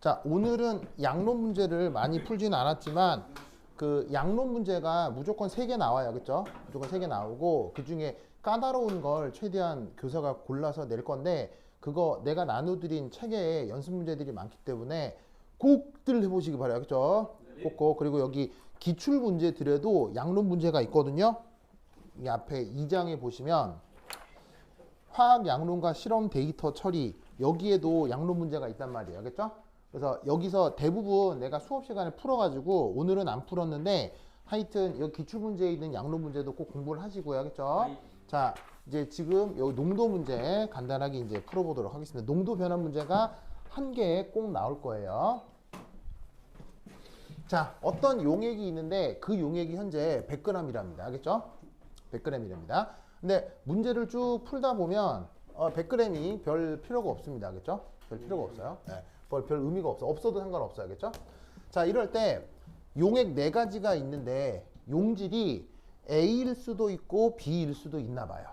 자, 오늘은 양론 문제를 많이 풀지는 않았지만 그 양론 문제가 무조건 3개 나와요. 그렇죠? 무조건 3개 나오고 그중에 까다로운 걸 최대한 교사가 골라서 낼 건데 그거 내가 나눠드린 책에 연습 문제들이 많기 때문에 꼭들 해보시기 바라요. 그렇죠? 꼭꼭. 그리고 여기 기출 문제들에도 양론 문제가 있거든요. 이 앞에 2장에 보시면 화학 양론과 실험 데이터 처리 여기에도 양론 문제가 있단 말이에요. 알겠죠? 그래서 여기서 대부분 내가 수업 시간에 풀어가지고 오늘은 안 풀었는데 하여튼 여기 기출 문제에 있는 양론 문제도 꼭 공부를 하시고요. 알겠죠? 자, 이제 지금 여기 농도 문제 간단하게 이제 풀어보도록 하겠습니다. 농도 변화 문제가 한 개에 꼭 나올 거예요. 자, 어떤 용액이 있는데 그 용액이 현재 100g이랍니다. 알겠죠? 100g이랍니다. 근데 문제를 쭉 풀다 보면 100g이 별 필요가 없습니다. 알겠죠? 별 필요가 없어요. 네, 별 의미가 없어. 없어도 상관없어요. 알겠죠? 자, 이럴 때 용액 4가지가 있는데 용질이 A일 수도 있고 B일 수도 있나 봐요.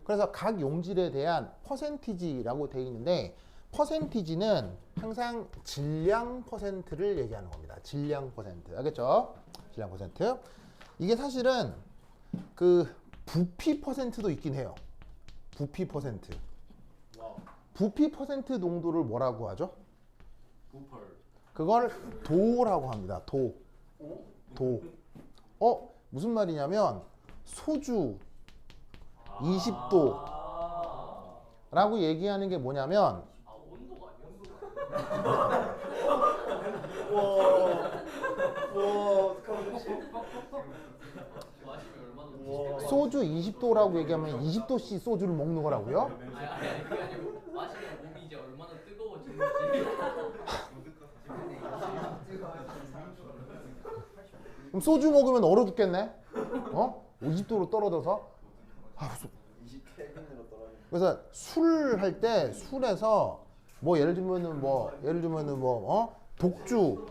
그래서 각 용질에 대한 퍼센티지라고 되어 있는데 퍼센티지는 항상 질량 퍼센트를 얘기하는 겁니다. 질량 퍼센트. 알겠죠? 질량 퍼센트. 이게 사실은 그 부피 퍼센트도 있긴 해요. 부피 퍼센트. 부피 퍼센트 농도를 뭐라고 하죠? 부펄. 그걸 도라고 합니다. 도. 도. 무슨 말이냐면 소주 20도 라고 얘기하는 게 뭐냐면 온도가 아니야? 마시면 얼마나 드시죠? 소주 20도라고 얘기하면 20도씩 소주를 먹는 거라고요? 아니 그게 아니고 마시면 몸이 이제 얼마나 뜨거워지는지. 그럼 소주 먹으면 얼어 죽겠네? 50도로 떨어져서? 그래서 술 할 때 술에서 뭐 예를 들면은 독주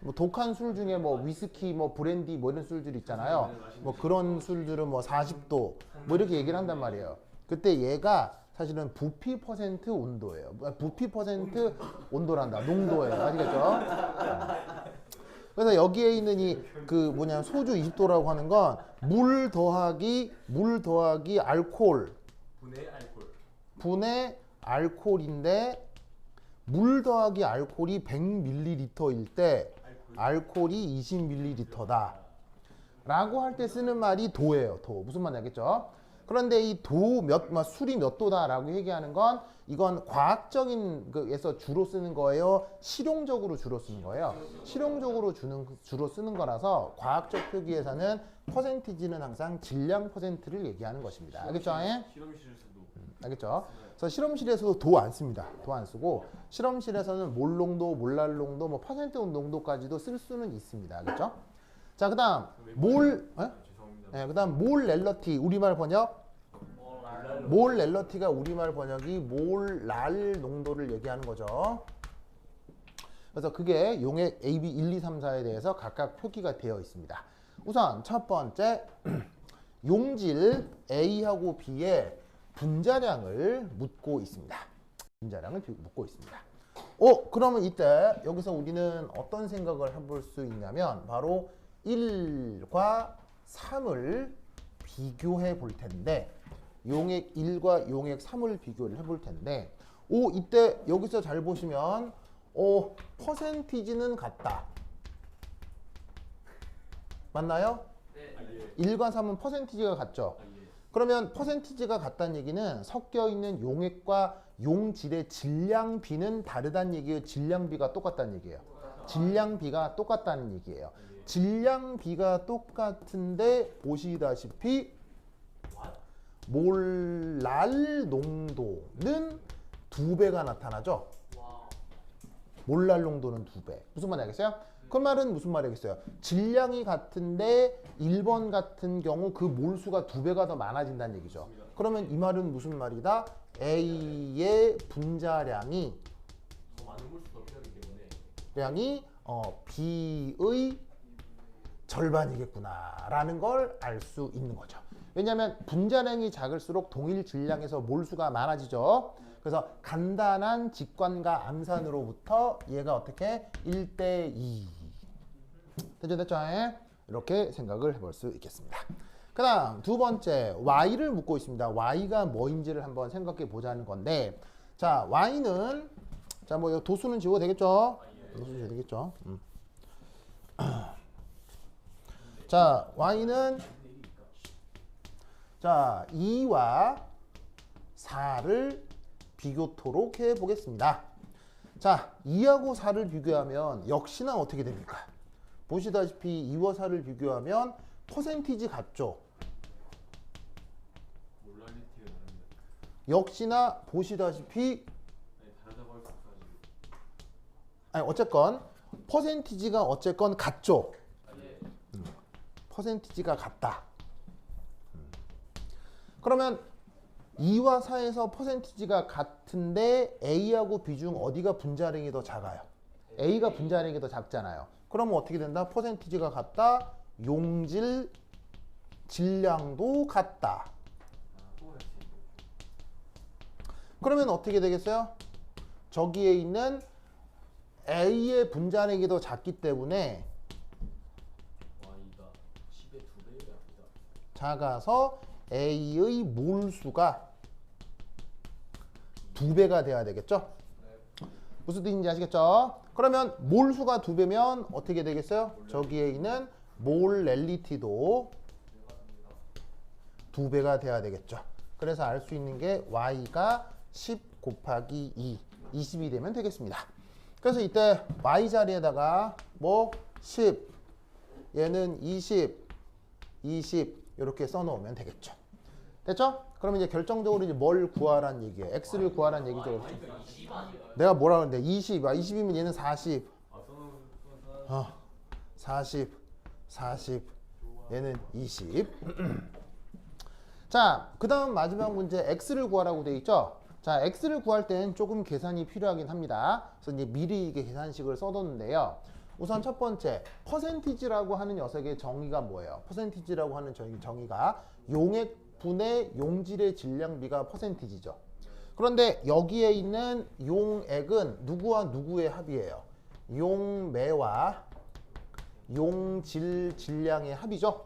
뭐 독한 술 중에 뭐 위스키 뭐 브랜디 뭐 이런 술들 있잖아요. 뭐 그런 술들은 뭐 40도 뭐 이렇게 얘기를 한단 말이에요. 그때 얘가 사실은 부피 퍼센트 온도예요. 부피 퍼센트 온도란다. 농도예요. 아시겠죠? 그래서 여기에 있는 이 그 뭐냐 소주 20도라고 하는 건 물 더하기 알코올 분의 알코올인데 물 더하기 알코올이 100ml일 때 알코올이 20ml다 라고 할 때 쓰는 말이 도예요. 도. 무슨 말인지 알겠죠? 그런데 이 술이 몇 도다 라고 얘기하는 건 이건 과학적인 에서 주로 쓰는 거예요? 실용적으로 주로 쓰는 거예요? 실용적으로 주로 쓰는 거라서 과학적 표기에서는 퍼센티지는 항상 질량 퍼센트를 얘기하는 것입니다. 알겠죠? 실험실에서도. 알겠죠? 그래서 실험실에서도 도 안 씁니다. 도 안 쓰고 실험실에서는 몰 농도, 몰랄 농도, 뭐 퍼센트 농도까지도 쓸 수는 있습니다. 알겠죠? 자, 그다음 그다음 몰 렐러티 우리말 번역 몰 렐러티가 우리말 번역이 몰랄 농도를 얘기하는 거죠. 그래서 그게 용액 A, B 1, 2, 3, 4에 대해서 각각 표기가 되어 있습니다. 우선 첫 번째 용질 A하고 B의 분자량을 묻고 있습니다. 분자량을 묻고 있습니다. 그러면 이때 여기서 우리는 어떤 생각을 해볼 수 있냐면 바로 1과 3을 비교해 볼 텐데 용액 1과 용액 3을 비교를 해 볼 텐데 이때 여기서 잘 보시면 퍼센티지는 같다. 맞나요? 네. 1과 3은 퍼센티지가 같죠? 그러면 퍼센티지가 같다는 얘기는 섞여 있는 용액과 용질의 질량비는 다르다는 얘기예요? 질량비가 똑같다는 얘기예요? 질량비가 똑같다는 얘기예요. 질량비가 똑같은데 보시다시피 몰랄 농도는 2배가 나타나죠? 몰랄 농도는 2배. 무슨 말인지 알겠어요? 그 말은 무슨 말이겠어요? 질량이 같은데 1번 같은 경우 그 몰수가 2배가 더 많아진다는 얘기죠. 그러면 이 말은 무슨 말이다? A의 분자량이 더 많은 몰수가 필요하기 때문에 B의 절반이겠구나 라는 걸 알 수 있는 거죠. 왜냐하면 분자량이 작을수록 동일 질량에서 몰수가 많아지죠. 그래서 간단한 직관과 암산으로부터 얘가 어떻게 1대2 됐죠? 이렇게 생각을 해볼 수 있겠습니다. 그 다음 두 번째 y를 묻고 있습니다. y가 뭐인지를 한번 생각해 보자는 건데 자 y는 자 뭐 도수는 지워도 되겠죠? 도수 지워도 되겠죠? 자 y는 자 2와 4를 비교토록 해보겠습니다. 자 2하고 4를 비교하면 역시나 어떻게 됩니까? 보시다시피 2와 4를 비교하면 퍼센티지 같죠? 몰랄리티가 다릅니다. 역시나 보시다시피 아니, 다르다고 할 수 없어가지고. 아니 어쨌건 퍼센티지가 어쨌건 같죠? 네. 퍼센티지가 같다. 그러면 2와 4에서 퍼센티지가 같은데 A하고 B 중 어디가 분자량이 더 작아요? A가 분자량이 더 작잖아요. 그러면 어떻게 된다? 퍼센티지가 같다. 용질 질량도 같다. 아, 똑같이. 그러면 어떻게 되겠어요? 저기에 있는 A의 분자량이 더 작기 때문에 Y가 10의 2배가 아니다. 작아서 A의 몰수가 2배가 돼야 되겠죠? 무슨 뜻인지 아시겠죠? 그러면 몰수가 2배면 어떻게 되겠어요? 저기에 있는 몰렐리티도 2배가 돼야 되겠죠. 그래서 알 수 있는 게 y가 10 곱하기 2, 20이 되면 되겠습니다. 그래서 이때 y 자리에다가 뭐 10, 얘는 20, 20 이렇게 써놓으면 되겠죠. 됐죠? 그럼 이제 결정적으로 이제 뭘 구하라는 얘기예요. x를 구하라는 얘기죠. 그렇죠? 20 아닌가요? 내가 뭐라 그랬는데 20, 20이면 얘는 40, 아, 써놓은 40, 40, 얘는 20. 자, 그 다음 마지막 문제 x를 구하라고 돼 있죠? 자, x를 구할 땐 조금 계산이 필요하긴 합니다. 그래서 이제 미리 이게 계산식을 써뒀는데요. 우선 첫 번째, 퍼센티지라고 하는 녀석의 정의가 뭐예요? 퍼센티지라고 하는 정의가 용액분의 용질의 질량비가 퍼센티지죠. 그런데 여기에 있는 용액은 누구와 누구의 합이에요? 용매와 용질 질량의 합이죠.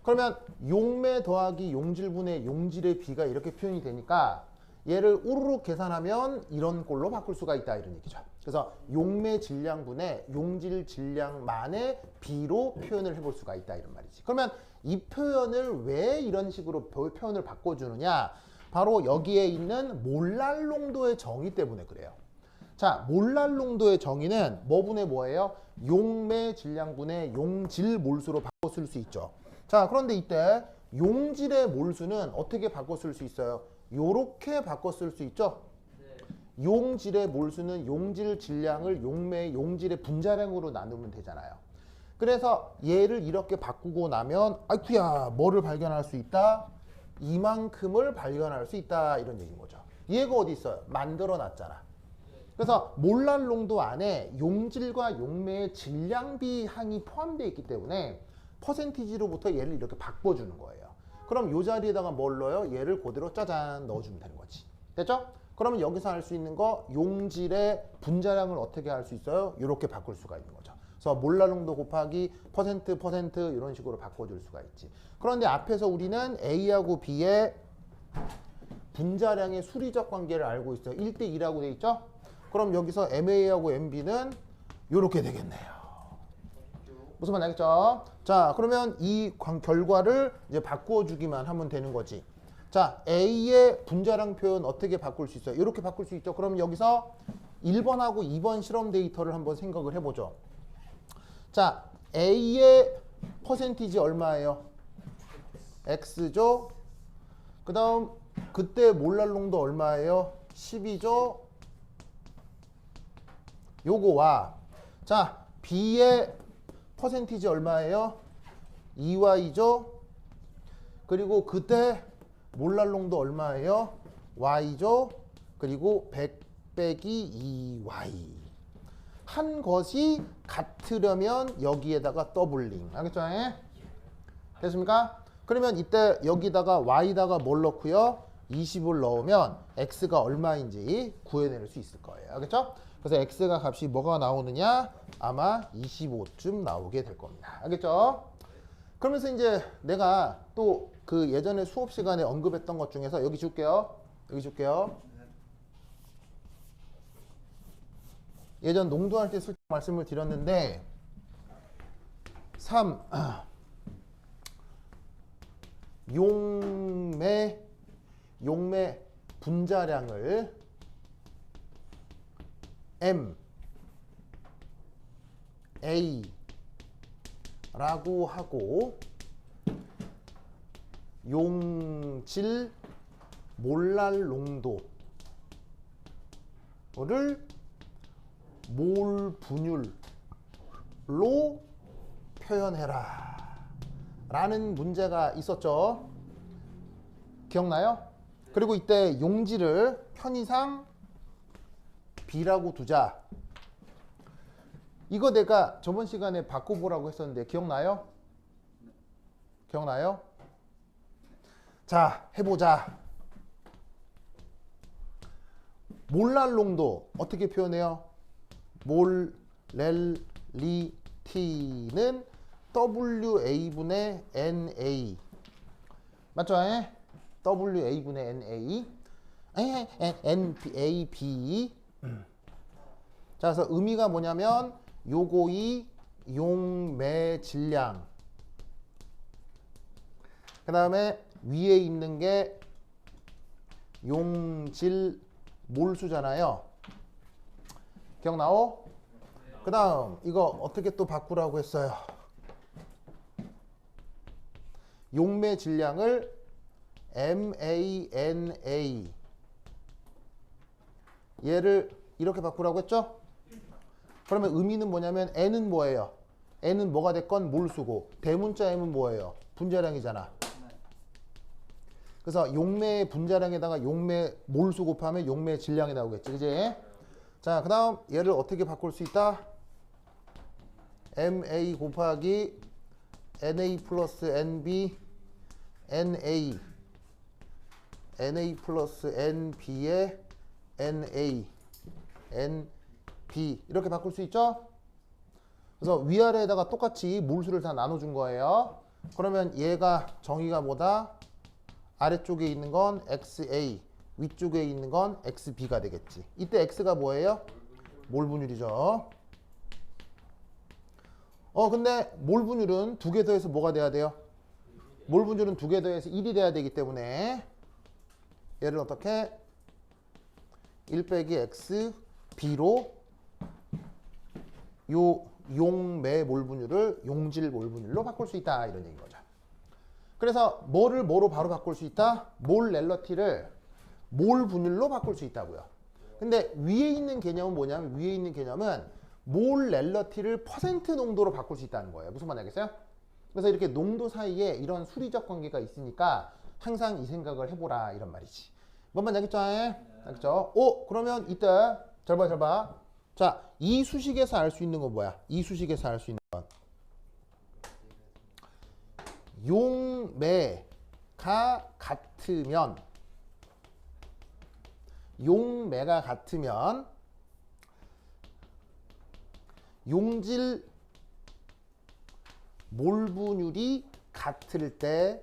그러면 용매 더하기 용질분의 용질의 비가 이렇게 표현이 되니까 얘를 우르륵 계산하면 이런 꼴로 바꿀 수가 있다 이런 얘기죠. 그래서 용매 질량분의 용질 질량만의 비로 표현을 해볼 수가 있다 이런 말이지. 그러면 이 표현을 왜 이런 식으로 표현을 바꿔주느냐? 바로 여기에 있는 몰랄 농도의 정의 때문에 그래요. 자, 몰랄 농도의 정의는 뭐분의 뭐예요? 용매 질량분의 용질 몰수로 바꿔 쓸 수 있죠. 자, 그런데 이때 용질의 몰수는 어떻게 바꿔 쓸 수 있어요? 요렇게 바꿔 쓸 수 있죠. 용질의 몰수는 용질 질량을 용매의 용질의 분자량으로 나누면 되잖아요. 그래서 얘를 이렇게 바꾸고 나면 아이쿠야 뭐를 발견할 수 있다? 이만큼을 발견할 수 있다 이런 얘기인 거죠. 얘가 어디 있어요? 만들어 놨잖아. 그래서 몰랄 농도 안에 용질과 용매의 질량비 항이 포함되어 있기 때문에 퍼센티지로부터 얘를 이렇게 바꿔주는 거예요. 그럼 이 자리에다가 뭘 넣어요? 얘를 그대로 짜잔 넣어주면 되는 거지. 됐죠? 그러면 여기서 할 수 있는 거 용질의 분자량을 어떻게 할 수 있어요? 이렇게 바꿀 수가 있는 거죠. 그래서 몰랄 농도 곱하기 퍼센트 이런 식으로 바꿔줄 수가 있지. 그런데 앞에서 우리는 A하고 B의 분자량의 수리적 관계를 알고 있어요. 1대2라고 돼 있죠? 그럼 여기서 MA하고 MB는 이렇게 되겠네요. 무슨 말 알겠죠? 자, 그러면 이 결과를 이제 바꿔주기만 하면 되는 거지. 자, A의 분자량 표현 어떻게 바꿀 수 있어요? 이렇게 바꿀 수 있죠. 그럼 여기서 1번하고 2번 실험 데이터를 한번 생각을 해보죠. 자, A의 퍼센티지 얼마예요? X죠? 그 다음 그때 몰랄 농도 얼마예요? 10이죠? 요거와 자, B의 퍼센티지 얼마예요? 2Y죠? 그리고 그때 몰랄 농도 얼마예요? Y죠? 그리고 100 빼기 2Y 한 것이 같으려면 여기에다가 더블링 알겠죠? 됐습니까? 그러면 이때 여기다가 Y다가 뭘 넣고요? 20을 넣으면 x가 얼마인지 구해낼 수 있을 거예요. 알겠죠? 그래서 x가 값이 뭐가 나오느냐? 아마 25쯤 나오게 될 겁니다. 알겠죠? 그러면서 이제 내가 또 그 예전에 수업 시간에 언급했던 것 중에서 여기 줄게요. 여기 줄게요. 예전 농도할 때 슬쩍 말씀을 드렸는데 3. 용매 분자량을 M A 라고 하고 용질 몰랄 농도를 몰 분율로 표현해라 라는 문제가 있었죠. 기억나요? 그리고 이때 용질을 편의상 B라고 두자. 이거 내가 저번 시간에 바꿔보라고 했었는데 기억나요? 기억나요? 자, 해보자. 몰랄 농도 어떻게 표현해요? 몰렐리티는 WA분의 NA 맞죠? WA분의 NA NAB 자, 그래서 의미가 뭐냐면 요거이 용매 질량 그 다음에 위에 있는 게 용질 몰수잖아요. 기억나오? 그 다음 이거 어떻게 또 바꾸라고 했어요? 용매 질량을 MANA 얘를 이렇게 바꾸라고 했죠? 그러면 의미는 뭐냐면 N은 뭐예요? N은 뭐가 됐건 몰수고 대문자 M은 뭐예요? 분자량이잖아. 그래서 용매의 분자량에다가 용매 몰수 곱하면 용매 질량이 나오겠지. 그지? 자, 그 다음 얘를 어떻게 바꿀 수 있다? MA 곱하기 NA 플러스 NB NA NA 플러스 NB의 NA NB 이렇게 바꿀 수 있죠? 그래서 위아래에다가 똑같이 몰수를 다 나눠준 거예요. 그러면 얘가 정의가 뭐다? 아래쪽에 있는 건 XA, 위쪽에 있는 건 XB가 되겠지. 이때 X가 뭐예요? 몰 분율이죠. 근데 몰 분율은 두 개 더해서 뭐가 돼야 돼요? 몰 분율은 두 개 더해서 1이 돼야 되기 때문에 얘를 어떻게? 1 빼기 XB로 요 용매 몰 분율을 용질 몰 분율로 바꿀 수 있다. 이런 얘기인 거죠. 그래서 뭐를 뭐로 바로 바꿀 수 있다? 몰 렐러티를 몰 분율로 바꿀 수 있다고요. 근데 위에 있는 개념은 뭐냐면 위에 있는 개념은 몰 렐러티를 퍼센트 농도로 바꿀 수 있다는 거예요. 무슨 말인지 알겠어요? 그래서 이렇게 농도 사이에 이런 수리적 관계가 있으니까 항상 이 생각을 해보라 이런 말이지. 뭔 말인지 알겠죠? 알겠죠? 그러면 이때 잘 봐. 자, 이 수식에서 알 수 있는 건 뭐야? 이 수식에서 알 수 있는 건 용매가 같으면 용질 몰 분율이 같을 때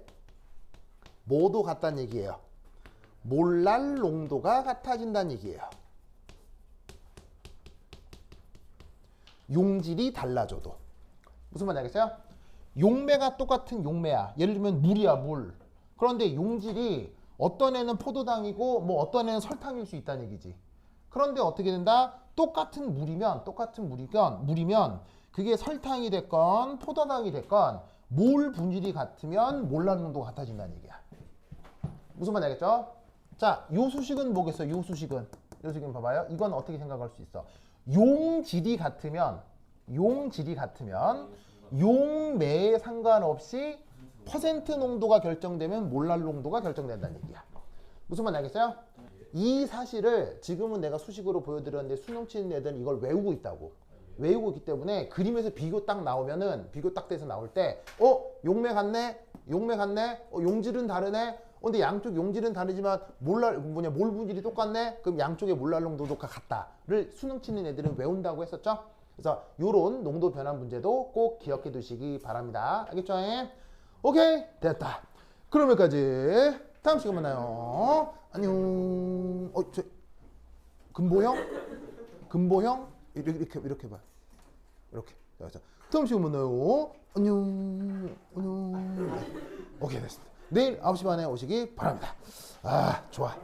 뭐도 같다는 얘기예요. 몰랄 농도가 같아진다는 얘기예요. 용질이 달라져도. 무슨 말인지 알겠어요? 용매가 똑같은 용매야. 예를 들면 물이야, 물. 그런데 용질이 어떤 애는 포도당이고 뭐 어떤 애는 설탕일 수 있다는 얘기지. 그런데 어떻게 된다? 똑같은 물이면 그게 설탕이 됐건 포도당이 됐건 몰 분질이 같으면 몰랄 농도가 같아진다는 얘기야. 무슨 말인지 알겠죠? 자, 요 수식은 뭐겠어요? 요 수식은 봐봐요. 이건 어떻게 생각할 수 있어? 용질이 같으면 용매에 상관없이 퍼센트 농도가 결정되면 몰랄 농도가 결정된다는 얘기야. 무슨 말인지 알겠어요? 이 사실을 지금은 내가 수식으로 보여드렸는데 수능 치는 애들은 이걸 외우고 있다고. 외우고 있기 때문에 그림에서 비교 딱 나오면은 비교 딱 돼서 나올 때 용매 같네? 용질은 다르네? 근데 양쪽 용질은 다르지만 몰 분질이 똑같네? 그럼 양쪽의 몰랄 농도도 같다를 수능 치는 애들은 외운다고 했었죠? 그래서 요런 농도 변화 문제도 꼭 기억해 두시기 바랍니다. 알겠죠? 오케이, 됐다. 그럼 여기까지. 다음 시간 만나요. 안녕. 금보형? 이렇게 봐. 이렇게. 자, 다음 시간 만나요. 안녕. 오케이, 됐습니다. 내일 9시 반에 오시기 바랍니다. 아, 좋아.